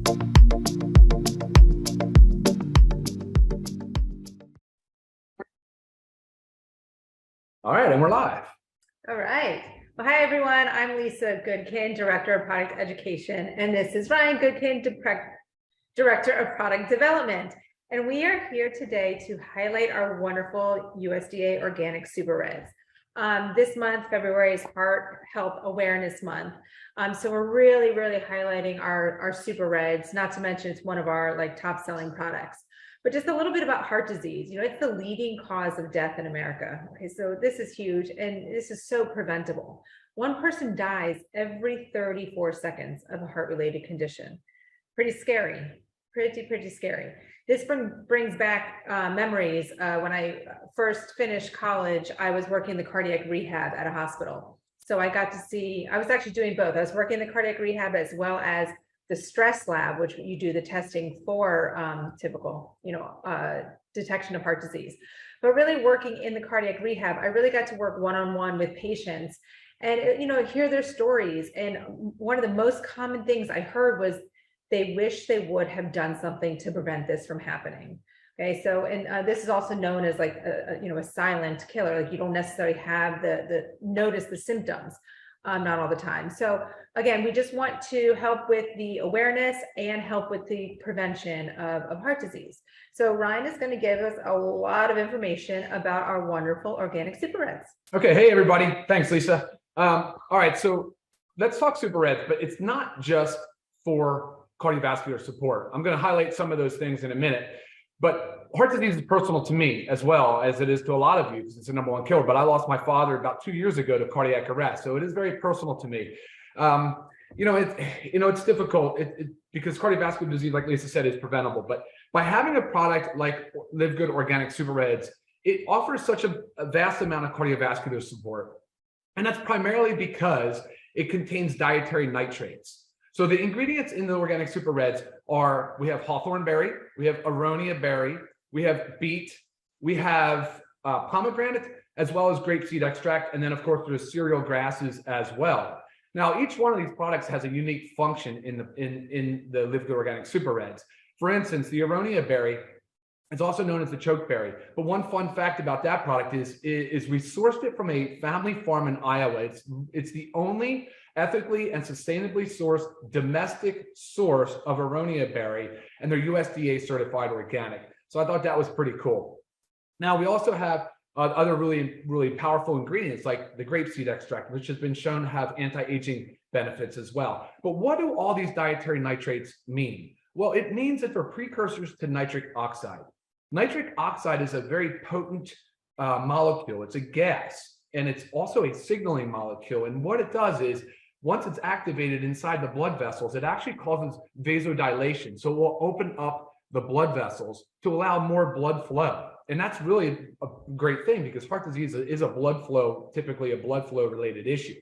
All right, and we're live. All right. Well, hi, everyone. I'm Lisa Goodkin, Director of Product Education, and this is Ryan Goodkin, Director of Product Development. And we are here today to highlight our wonderful USDA Organic Super Reds. This month, February, is Heart Health Awareness Month. So we're really highlighting our Super Reds, not to mention it's one of our top selling products. But just a little bit about heart disease. It's the leading cause of death in America. Okay, so this is huge, and this is so preventable. One person dies every 34 seconds of a heart-related condition. Pretty scary, pretty scary. This brings back memories. When I first finished college, I was working the cardiac rehab at a hospital. So I got to see, I was actually doing both. I was working the cardiac rehab as well as the stress lab, which you do the testing for typical, detection of heart disease. But really working in the cardiac rehab, I really got to work one-on-one with patients and, hear their stories. And one of the most common things I heard was they wish they would have done something to prevent this from happening. Okay, so, and this is also known as a silent killer. Like you don't necessarily have notice the symptoms. Not all the time. So again, we just want to help with the awareness and help with the prevention of heart disease. So Ryan is going to give us a lot of information about our wonderful organic Super Reds. Okay, hey everybody. Thanks, Lisa. All right, so let's talk Super Reds, but it's not just for cardiovascular support. I'm going to highlight some of those things in a minute. But heart disease is personal to me as well as it is to a lot of you because it's the #1 killer. But I lost my father about 2 years ago to cardiac arrest, so it is very personal to me. It's difficult because cardiovascular disease, like Lisa said, is preventable. But by having a product like LiveGood Organic Super Reds, it offers such a vast amount of cardiovascular support, and that's primarily because it contains dietary nitrates. So the ingredients in the Organic Super Reds are, we have hawthorn berry, we have aronia berry, we have beet, we have pomegranate, as well as grapeseed extract, and then of course there's cereal grasses as well. Now, each one of these products has a unique function in the LiveGood Organic Super Reds. For instance, the aronia berry is also known as the chokeberry. But one fun fact about that product is we sourced it from a family farm in Iowa. It's the only ethically and sustainably sourced domestic source of aronia berry, and they're USDA certified organic. So I thought that was pretty cool. Now we also have other really powerful ingredients like the grapeseed extract, which has been shown to have anti-aging benefits as well. But what do all these dietary nitrates mean? Well, it means that they're precursors to nitric oxide. Nitric oxide is a very potent molecule. It's a gas, and it's also a signaling molecule. And what it does is, once it's activated inside the blood vessels, it actually causes vasodilation. So it will open up the blood vessels to allow more blood flow. And that's really a great thing because heart disease is typically a blood flow related issue.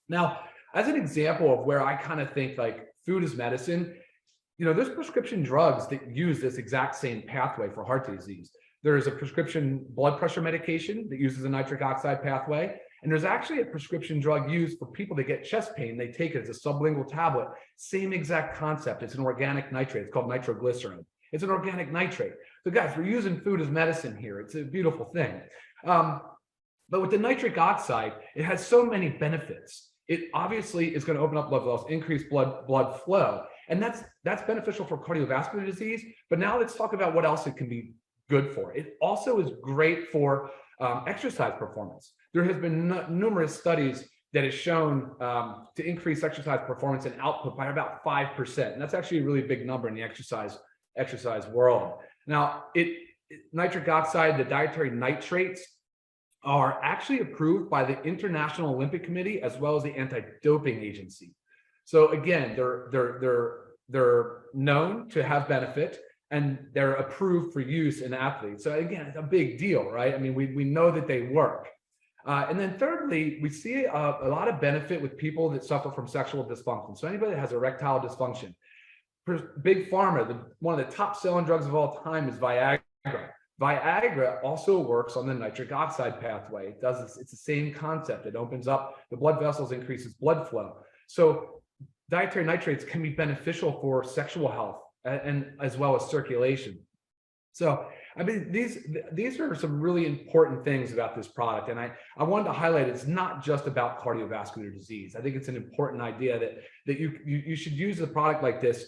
Now, as an example of where I kind of think like food is medicine, there's prescription drugs that use this exact same pathway for heart disease. There's a prescription blood pressure medication that uses a nitric oxide pathway. And there's actually a prescription drug used for people that get chest pain. They take it as a sublingual tablet. Same exact concept. It's an organic nitrate. It's called nitroglycerin. It's an organic nitrate. So guys, we're using food as medicine here. It's a beautiful thing. But with the nitric oxide, it has so many benefits. It obviously is going to open up blood vessels, increase blood flow. And that's beneficial for cardiovascular disease. But now let's talk about what else it can be good for. It also is great for exercise performance. There has been numerous studies that have shown to increase exercise performance and output by about 5%. And that's actually a really big number in the exercise world. Now, nitric oxide, the dietary nitrates, are actually approved by the International Olympic Committee as well as the Anti-Doping Agency. So again, they're known to have benefit, and they're approved for use in athletes. So again, it's a big deal, right? I mean, we know that they work. And then thirdly, we see a lot of benefit with people that suffer from sexual dysfunction. So anybody that has erectile dysfunction, big pharma, one of the top selling drugs of all time is Viagra. Viagra also works on the nitric oxide pathway. It's the same concept. It opens up the blood vessels, increases blood flow. So dietary nitrates can be beneficial for sexual health and as well as circulation. So, I mean, these are some really important things about this product. And I wanted to highlight it's not just about cardiovascular disease. I think it's an important idea that you should use a product like this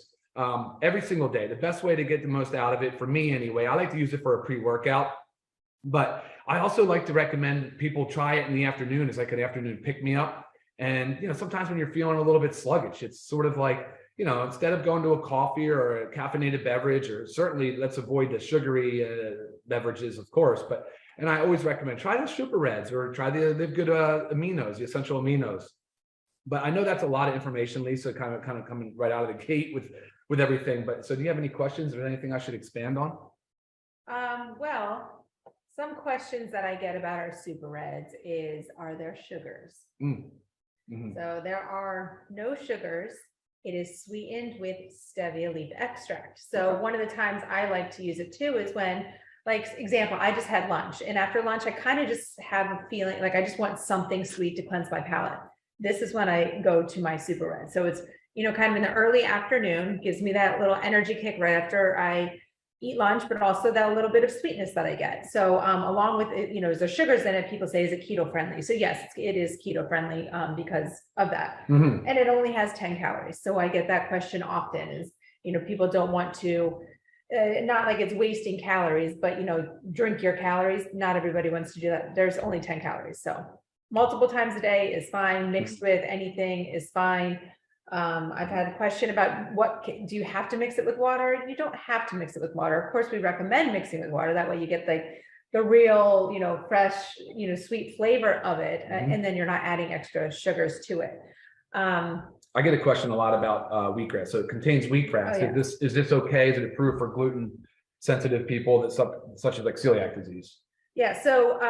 every single day. The best way to get the most out of it, for me anyway, I like to use it for a pre-workout. But I also like to recommend people try it in the afternoon as like an afternoon pick-me-up. And, sometimes when you're feeling a little bit sluggish, it's sort of like, instead of going to a coffee or a caffeinated beverage, or certainly let's avoid the sugary beverages, of course. And I always recommend try the Super Reds or try the LiveGood aminos, the essential aminos. But I know that's a lot of information, Lisa, kind of coming right out of the gate with everything. But so do you have any questions or anything I should expand on? Well, some questions that I get about our Super Reds is, are there sugars? Mm-hmm. So there are no sugars. It is sweetened with stevia leaf extract. So one of the times I like to use it too is when, like, example, I just had lunch, and after lunch, I kind of just have a feeling like I just want something sweet to cleanse my palate. This is when I go to my Super Red. So it's, kind of in the early afternoon, gives me that little energy kick right after I eat lunch, but also that little bit of sweetness that I get. So along with it, is there sugars in it? People say, is it keto friendly? So yes, it is keto friendly because of that. Mm-hmm. And it only has 10 calories. So I get that question often is, people don't want to, not like it's wasting calories, but, drink your calories. Not everybody wants to do that. There's only 10 calories. So multiple times a day is fine. Mixed with anything is fine. I've had a question about do you have to mix it with water? You don't have to mix it with water. Of course, we recommend mixing with water. That way you get the real, fresh, sweet flavor of it. Mm-hmm. And then you're not adding extra sugars to it. I get a question a lot about wheatgrass. So it contains wheatgrass. Oh, yeah. Is this okay? Is it approved for gluten sensitive people that such as like celiac disease? Yeah. So,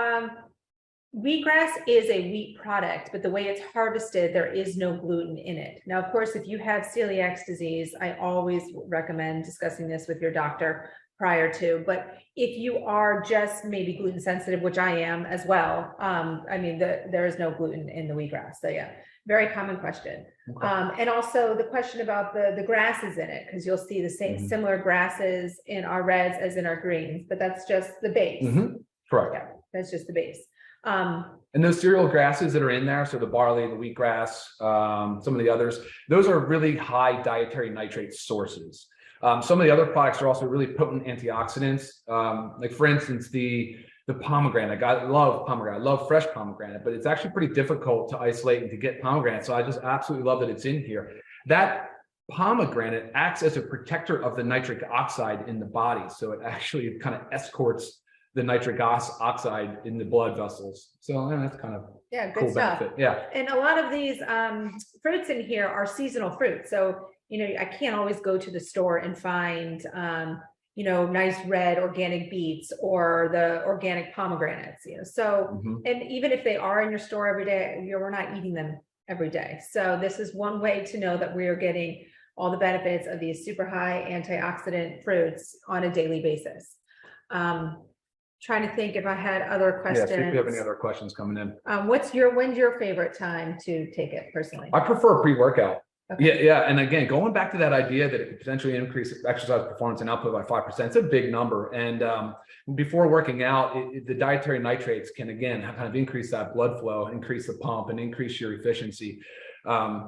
wheatgrass is a wheat product, but the way it's harvested, there is no gluten in it. Now, of course, if you have celiac disease, I always recommend discussing this with your doctor prior to, but if you are just maybe gluten sensitive, which I am as well, there is no gluten in the wheatgrass. So yeah, very common question. Okay. And also the question about the grasses in it, because you'll see the same similar grasses in our reds as in our greens, but that's just the base. Mm-hmm. Correct. Yeah, that's just the base. And those cereal grasses that are in there, so the barley, the wheatgrass, some of the others, those are really high dietary nitrate sources. Some of the other products are also really potent antioxidants. Like for instance, the pomegranate. I love pomegranate. I love fresh pomegranate, but it's actually pretty difficult to isolate and to get pomegranate. So I just absolutely love that it's in here. That pomegranate acts as a protector of the nitric oxide in the body. So it actually kind of escorts the nitric oxide in the blood vessels. So that's kind of good cool stuff. benefit. Yeah. And a lot of these fruits in here are seasonal fruits. So, I can't always go to the store and find, nice red organic beets or the organic pomegranates, So, and even if they are in your store every day, we're not eating them every day. So this is one way to know that we are getting all the benefits of these super high antioxidant fruits on a daily basis. Trying to think if I had other questions. Yeah, see if we have any other questions coming in. When's your favorite time to take it personally? I prefer pre-workout. Okay. Yeah. And again, going back to that idea that it could potentially increase exercise performance and output by 5%, it's a big number. And before working out, the dietary nitrates can, again, kind of increase that blood flow, increase the pump, and increase your efficiency,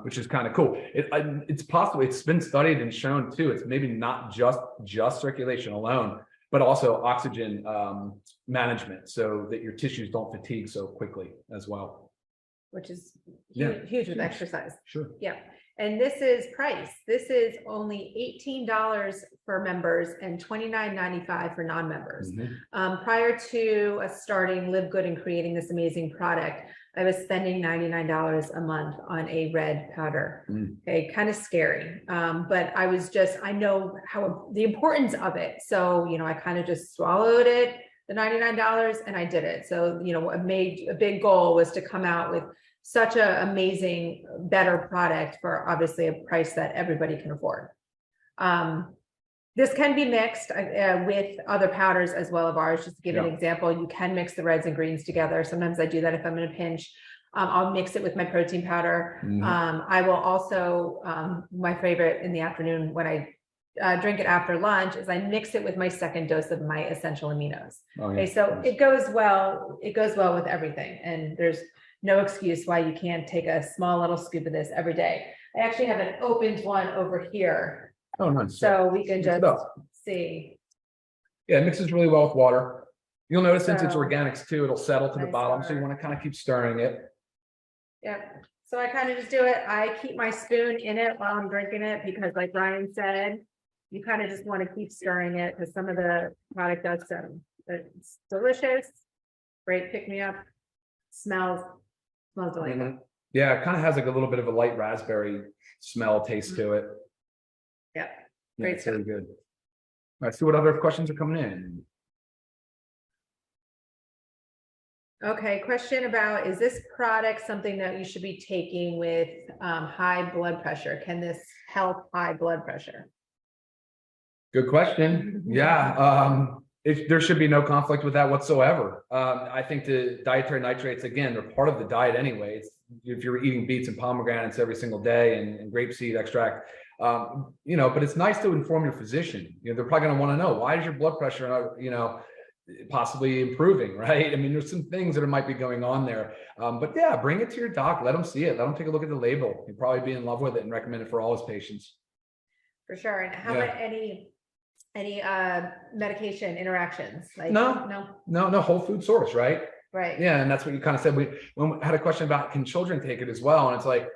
which is kind of cool. It's possible, it's been studied and shown too, it's maybe not just circulation alone, but also oxygen management so that your tissues don't fatigue so quickly as well. Which is huge with exercise. Sure. Yeah. And this is price. This is only $18 for members and $29.95 for non-members. Mm-hmm. Prior to us starting LiveGood and creating this amazing product, I was spending $99 a month on a red powder. Okay, kind of scary. But I know how the importance of it. So, I kind of just swallowed it, the $99, and I did it. So, I made a big goal was to come out with such an amazing, better product for obviously a price that everybody can afford. This can be mixed with other powders as well of ours. Just to give an example, you can mix the reds and greens together. Sometimes I do that if I'm in a pinch. I'll mix it with my protein powder. Mhm. I will also, my favorite in the afternoon when I drink it after lunch is I mix it with my second dose of my essential aminos. Oh, Okay, yeah. so it goes well with everything. And there's no excuse why you can't take a small little scoop of this every day. I actually have an opened one over here, Oh, nice. so we can Mix it just up. see. Yeah, it mixes really well with water. You'll notice since it's So, organics too, it'll settle to the nice bottom. So you water. want to kind of keep stirring it. Yep. So I kind of just do it. I keep my spoon in it while I'm drinking it because like Ryan said, you kind of just want to keep stirring it because some of the product does settle. But it's delicious. Great pick me up. Smells delightful. Mhm. Yeah, it kind of has like a little bit of a light raspberry smell taste to it. Yep. Yeah, Great it's really good. All right, see what other questions are coming in. Okay, question about, is this product something that you should be taking with high blood pressure? Can this help high blood pressure? Good question. Yeah, there should be no conflict with that whatsoever. I think the dietary nitrates, again, they're part of the diet anyway. If you're eating beets and pomegranates every single day and grapeseed extract, but it's nice to inform your physician. They're probably going to want to know, why is your blood pressure, possibly improving, right? I mean, there's some things that might be going on there. But yeah, bring it to your doc, let them see it, let them take a look at the label. He'll probably be in love with it and recommend it for all his patients. For sure. And how about any medication interactions? Like No, whole food source, right? Right. Yeah, and that's what you kind of said. We had a question about, can children take it as well? And it's like,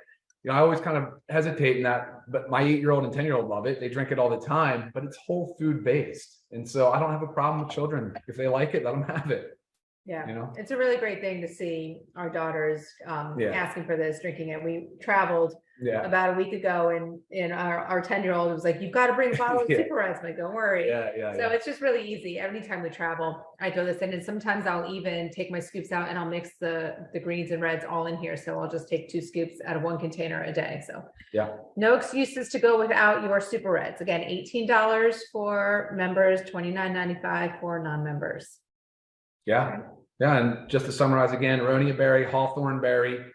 I always kind of hesitate in that, but my 8-year-old and 10-year-old love it. They drink it all the time, but it's whole food based. And so I don't have a problem with children. If they like it, let them have it. Yeah, it's a really great thing to see our daughters Yeah. asking for this, drinking it. We traveled Yeah. about a week ago, and our 10-year-old was like, "You've got to bring a bottle of Yeah. Super Reds." I'm like, "Don't worry." Yeah. So it's just really easy. Every time we travel, I throw this in, and sometimes I'll even take my scoops out and I'll mix the greens and reds all in here. So I'll just take 2 scoops out of 1 container a day. So yeah, no excuses to go without your Super Reds. Again, $18 for members, $29.95 for non-members. yeah. Yeah, and just to summarize again, aronia berry, hawthorn berry,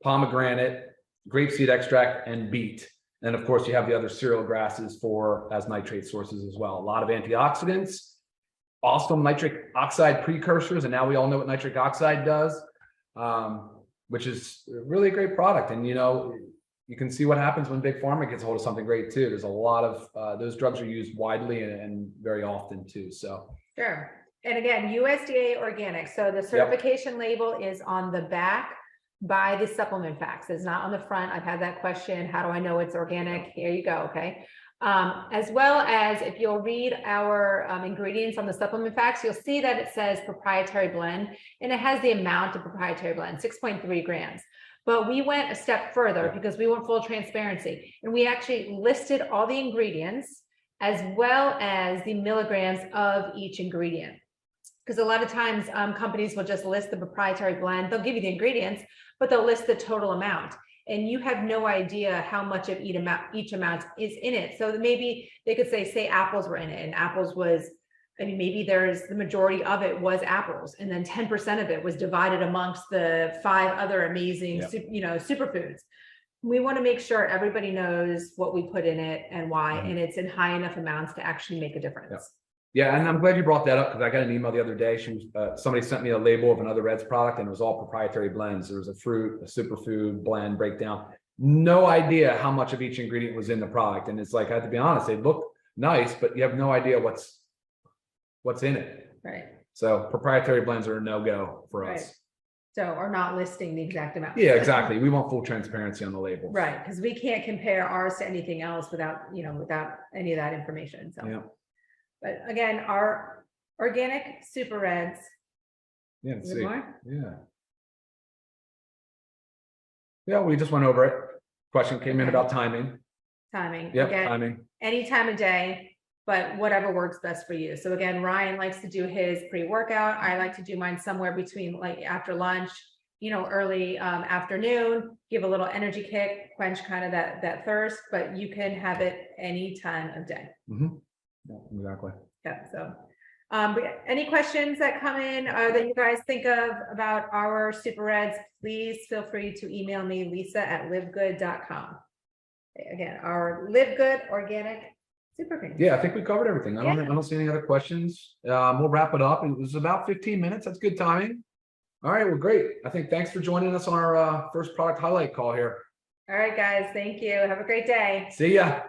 pomegranate, grapeseed extract, and beet. And of course, you have the other cereal grasses as nitrate sources as well. A lot of antioxidants, awesome nitric oxide precursors, and now we all know what nitric oxide does, which is really a great product. And you can see what happens when Big Pharma gets a hold of something great too. There's a lot of those drugs are used widely and very often too. So sure. And again, USDA organic. So the certification label is on the back by the supplement facts. It's not on the front. I've had that question. How do I know it's organic? Here you go. Okay. As well as if you'll read our ingredients on the supplement facts, you'll see that it says proprietary blend, and it has the amount of proprietary blend, 6.3 grams. But we went a step further because we want full transparency, and we actually listed all the ingredients as well as the milligrams of each ingredient. Because a lot of times companies will just list the proprietary blend. They'll give you the ingredients, but they'll list the total amount. And you have no idea how much of each amount is in it. So maybe they could say apples were in it, and apples was, maybe the majority of it was apples, and then 10% of it was divided amongst the 5 other amazing, superfoods. We want to make sure everybody knows what we put in it and why, and it's in high enough amounts to actually make a difference. Yeah, and I'm glad you brought that up because I got an email the other day. Somebody sent me a label of another Reds product, and it was all proprietary blends. There was a fruit, a superfood blend breakdown. No idea how much of each ingredient was in the product, and it's like, I have to be honest, they look nice, but you have no idea what's in it. Right. So proprietary blends are a no-go for us. So, or not listing the exact amount. Yeah, exactly. We want full transparency on the label. Right, because we can't compare ours to anything else without any of that information. So. Yeah. But again, our organic Super Reds. Yeah, let's Is it see. more? Yeah, we just went over it. Question came in about timing. Timing. Yep, Again, timing. any time of day, but whatever works best for you. So again, Ryan likes to do his pre-workout. I like to do mine somewhere between like after lunch, early afternoon, give a little energy kick, quench kind of that thirst, but you can have it any time of day. Mm-hmm. Yeah, exactly. Yeah. So, But any questions that come in that you guys think of about our Super Reds, please feel free to email me, lisa@livegood.com. Again, our LiveGood organic super greens. Yeah, I think we covered everything. I don't see any other questions. We'll wrap it up. It was about 15 minutes. That's good timing. All right, well, great. I think thanks for joining us on our first product highlight call here. All right, guys. Thank you. Have a great day. See ya.